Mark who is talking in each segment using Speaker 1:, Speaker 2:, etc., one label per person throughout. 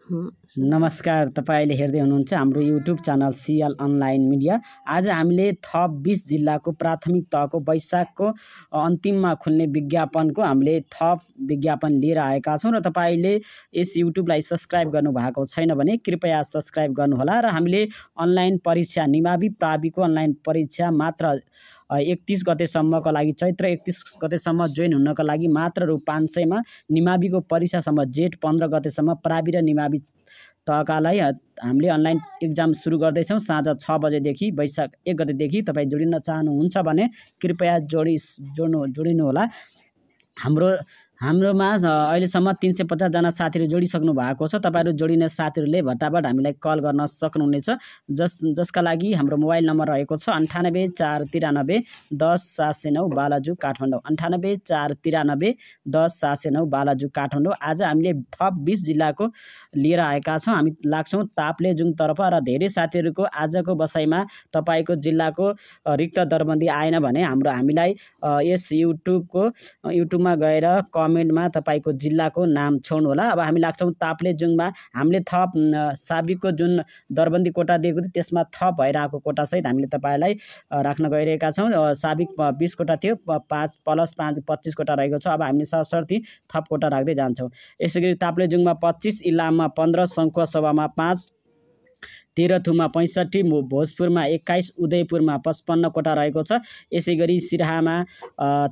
Speaker 1: नमस्कार, तपाईले हेर्दै हुनुहुन्छ हाम्रो YouTube channel Cl online media. आज हामीले थप 20 जिल्लाको प्राथमिक तहको वैशाखको अन्तिममा खुल्ने विज्ञापनको हामीले थप विज्ञापन लिएर आएका छौँ र तपाईले यस युट्युबलाई सब्स्क्राइब गर्नुभएको छैन भने कृपया सब्स्क्राइब गर्नुहोला। र हामीले अनलाइन परीक्षा निमावि प्राविको अनलाइन परीक्षा मात्र 31 गतेसम्मको लागि, चैत्र 31 गतेसम्म जोइन हुनको लागि मात्र रु 500 मा, निमाविको परीक्षासम्म जेठ 15 गतेसम्म प्रावि र निमावि तहकालाई हामीले अनलाइन एक्जाम सुरु गर्दैछौँ साँझ 6 बजेदेखि। वैशाख 1 गतेदेखि तपाईँ जोडिन चाहनुहुन्छ भने कृपया जोडिनुहोला। हाम्रोमा अहिलेसम्म 350 जना साथीहरू जोडिसक्नु भएको छ। तपाईहरु जोडिने साथीहरूले भटाभट हामीलाई कल गर्न सक्नुहुनेछ, जसका लागि हाम्रो मोबाइल नम्बर रहेको छ 98 493 10 709 बालाजु काठमाडौँ, 98 493 10 709 बालाजु काठमाडौँ। आज हामीले थप 20 जिल्लाको लिएर आएका छौँ। हामी लाग्छौँ ताप्लेजुङतर्फ र धेरै साथीहरूको आजको बसाइमा तपाईको जिल्लाको रिक्त दरबन्दी आएन भने हामीलाई यस युट्युबमा गएर कमेन्टमा तपाईको जिल्लाको नाम छोड्नु होला। अब हामी लाग्छौँ ताप्लेजुङमा। हामीले थप साबिकको जुन दरबन्दी कोटा दिएको थियो त्यसमा थप भइरहेको कोटा सहित हामीले तपाईलाई राख्न गइरहेका छौँ। साबिक 20 कोटा थियो, 5 + 5 25 कोटा रहेको छ। अब हामीले सरसर्ती थप कोटा राख्दै जान्छौँ। यसैगरी ताप्लेजुङमा 25, इलाममा 15, सङ्खुवासभामा 5, तेह्रथुममा 65, भोजपुरमा 21, उदयपुरमा 55 कोटा रहेको छ। यसैगरी सिराहामा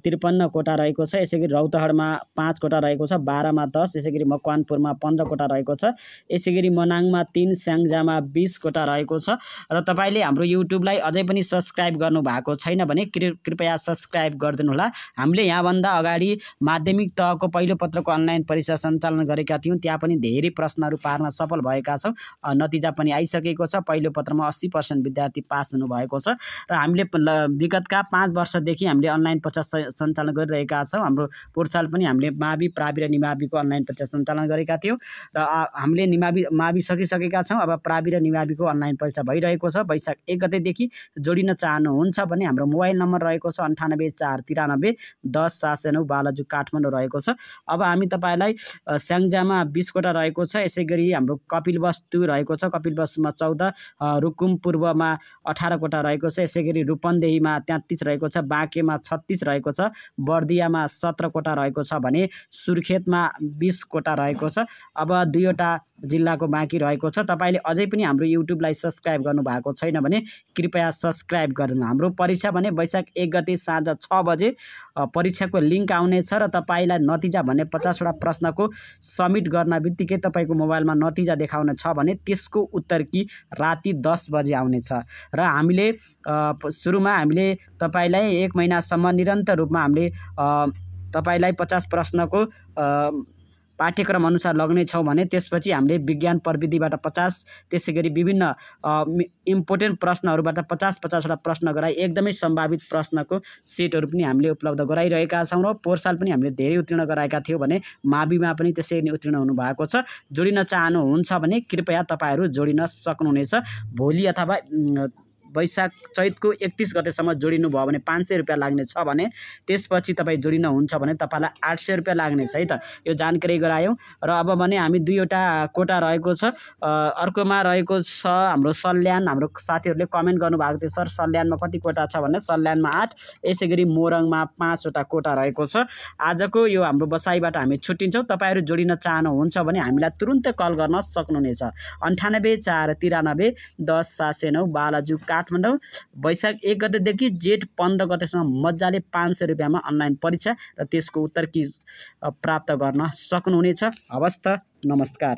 Speaker 1: 53 कोटा रहेको छ। यसैगरी रौतहटमा 5 कोटा रहेको छ, 12 मा 10। यसैगरी मकवानपुरमा 15 कोटा रहेको छ। यसैगरी मनाङमा 3, स्याङ्जामा 20 कोटा रहेको छ। र तपाईले हाम्रो युट्युबलाई अझै पनि सब्स्क्राइब गर्नु भएको छैन भने कृपया सब्स्क्राइब गरिदिनु होला। हामीले यहाँभन्दा अगाडि माध्यमिक तहको पहिलो पत्रको अनलाइन परीक्षा सञ्चालन गरेका थियौँ। त्यहाँ पनि धेरै प्रश्नहरू पार्न सफल भएका छौँ। नतिजा पनि आइसकेको छ। पहिलो पत्रमा 80% विद्यार्थी पास हुनुभएको छ। र हामीले विगतका 5 वर्षदेखि हामीले अनलाइन परीक्षा सञ्चालन गरिरहेका छौँ। हाम्रो पोर्साल पनि हामीले मावि, प्रावि र निमाविको अनलाइन परीक्षा सञ्चालन गरेका थियौँ र हामीले मावि सकिसकेका छौँ। अब प्रावि र निमाविको अनलाइन परीक्षा भइरहेको छ। वैशाख 1 गतेदेखि जोडिन चाहनुहुन्छ भने हाम्रो मोबाइल नम्बर रहेको छ 98 493 10 709 बालाजु काठमाडौँ रहेको छ। अब हामी तपाईलाई स्याङ्जामा 20 कोटा रहेको छ। यसैगरी हाम्रो कपिलवस्तु रहेको छ, कपिलवस्तुमा 14, रुकुम पूर्वमा 18 कोटा रहेको छ। यसैगरी रूपन्देहीमा 33 रहेको छ, बाँकेमा 36 रहेको छ, बर्दियामा 17 कोटा रहेको छ भने सुर्खेतमा 20 कोटा रहेको छ। अब 2वटा जिल्लाको बाँकी रहेको छ। तपाईले अझै पनि हाम्रो युट्युबलाई सब्स्क्राइब गर्नुभएको छैन भने कृपया सब्स्क्राइब गरिदिनु। हाम्रो परीक्षा भने वैशाख 1 गते साँझ 6 बजे परीक्षाको लिङ्क आउनेछ र तपाईलाई नतिजा भने 50 वटा प्रश्नको सबमिट गर्न बित्तिकै तपाईको मोबाइलमा नतिजा देखाउन छ भने त्यसको उत्तर कि राति 10 बजे आउनेछ। र हामीले सुरुमा हामीले तपाईलाई 1 महिनासम्म निरन्तर रूपमा हामीले तपाईलाई 50 प्रश्नको पाठ्यक्रम अनुसार लग्नेछौँ भने त्यसपछि हामीले विज्ञान प्रविधिबाट 50, त्यसैगरी विभिन्न इम्पोर्टेन्ट प्रश्नहरूबाट 50 वटा प्रश्न गराई एकदमै सम्भावित प्रश्नको सेटहरू पनि हामीले उपलब्ध गराइरहेका छौँ। र पोर्साल पनि हामीले धेरै उत्तीर्ण गराएका थियौँ भने माविमा पनि त्यसै नै उत्तीर्ण हुनुभएको छ। जोडिन चाहनुहुन्छ भने कृपया तपाईहरू जोडिन सक्नुहुनेछ। भोलि अथवा चैतको 31 गतेसम्म जोडिनु भयो भने 500 रुपियाँ लाग्ने छ भने त्यसपछि तपाईँ जोडिन हुन्छ भने तपाईँलाई 800 रुपियाँ लाग्ने छ है त। यो जानकारी गरायौँ। र अब भने हामी 2वटा कोटा रहेको छ। अर्कोमा रहेको छ हाम्रो सल्यान। हाम्रो साथीहरूले कमेन्ट गर्नुभएको थियो, सर सल्यानमा कति कोटा छ भने सल्यानमा 8, यसैगरी मोरङमा 5 वटा कोटा रहेको छ। आजको यो हाम्रो बसाइबाट हामी छुट्टिन्छौँ। तपाईहरू जोडिन चाहनुहुन्छ भने हामीलाई तुरुन्तै कल गर्न सक्नुहुनेछ 98 493 10 709 बालाजु काठमाडौँ। वैशाख 1 गतेदेखि जेठ 15 गतेसम्म मजाले 500 रुपियाँमा अनलाइन परीक्षा र त्यसको उत्तर कि प्राप्त गर्न सक्नुहुनेछ। हवस् त, नमस्कार।